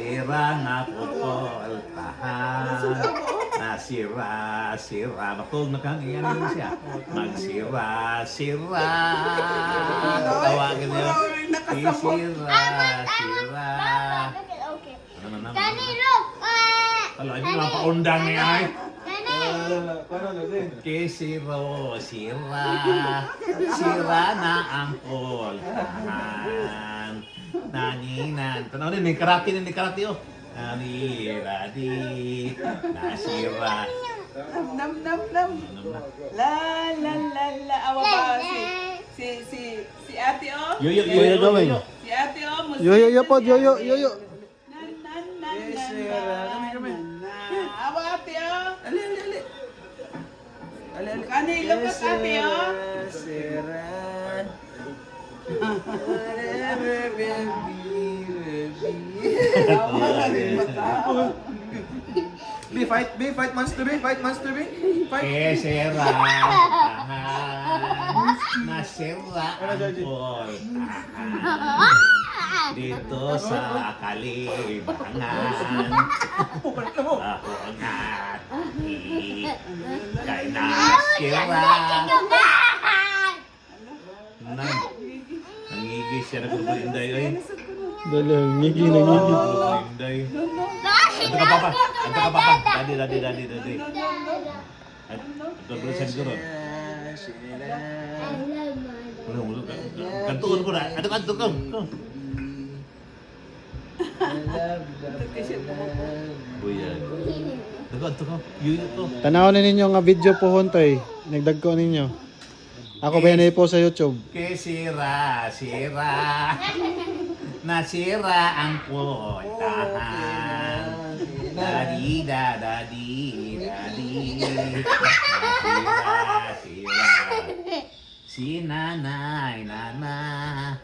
Sira nga putol, tahan. Nasira. Matulog na kang iyan siya. Magsira. Tawagin niyo. Sira. Okay. Ano na? Kanilo! Wala, hindi naman paundang niya ay. Paano Kisiro, sira na ang poltahan. Nanginan. Tanaw din, may karate oh. Naniradi, nasira. Nam. La. Awa ba si ate o? Yoyo. Si ate o. Yoyo po, yoyo. Kami. Awa ate o. Ali. Kanilo ka ate o. Fight monster be. Fight. Kesera, tahan. Nasira ang poltahan. Dito sa kalibangan. Ako nga kay nasira. Nangigis siya nagbubulinday ay. Dalang, ngigi. Nagbubulinday. Ito ka papa. Dadi. Ito ba sa siguro? Ulo. Kantuon ko na. Kanto ka. Buyan. Ito ka. Yun ito. Tanawin ninyo nga video po hontoy. Nagdagko ninyo. Ako ba yan po sa YouTube? Sira. Nasira ang poltahan. Dadi. Sira. Si nanay. Na.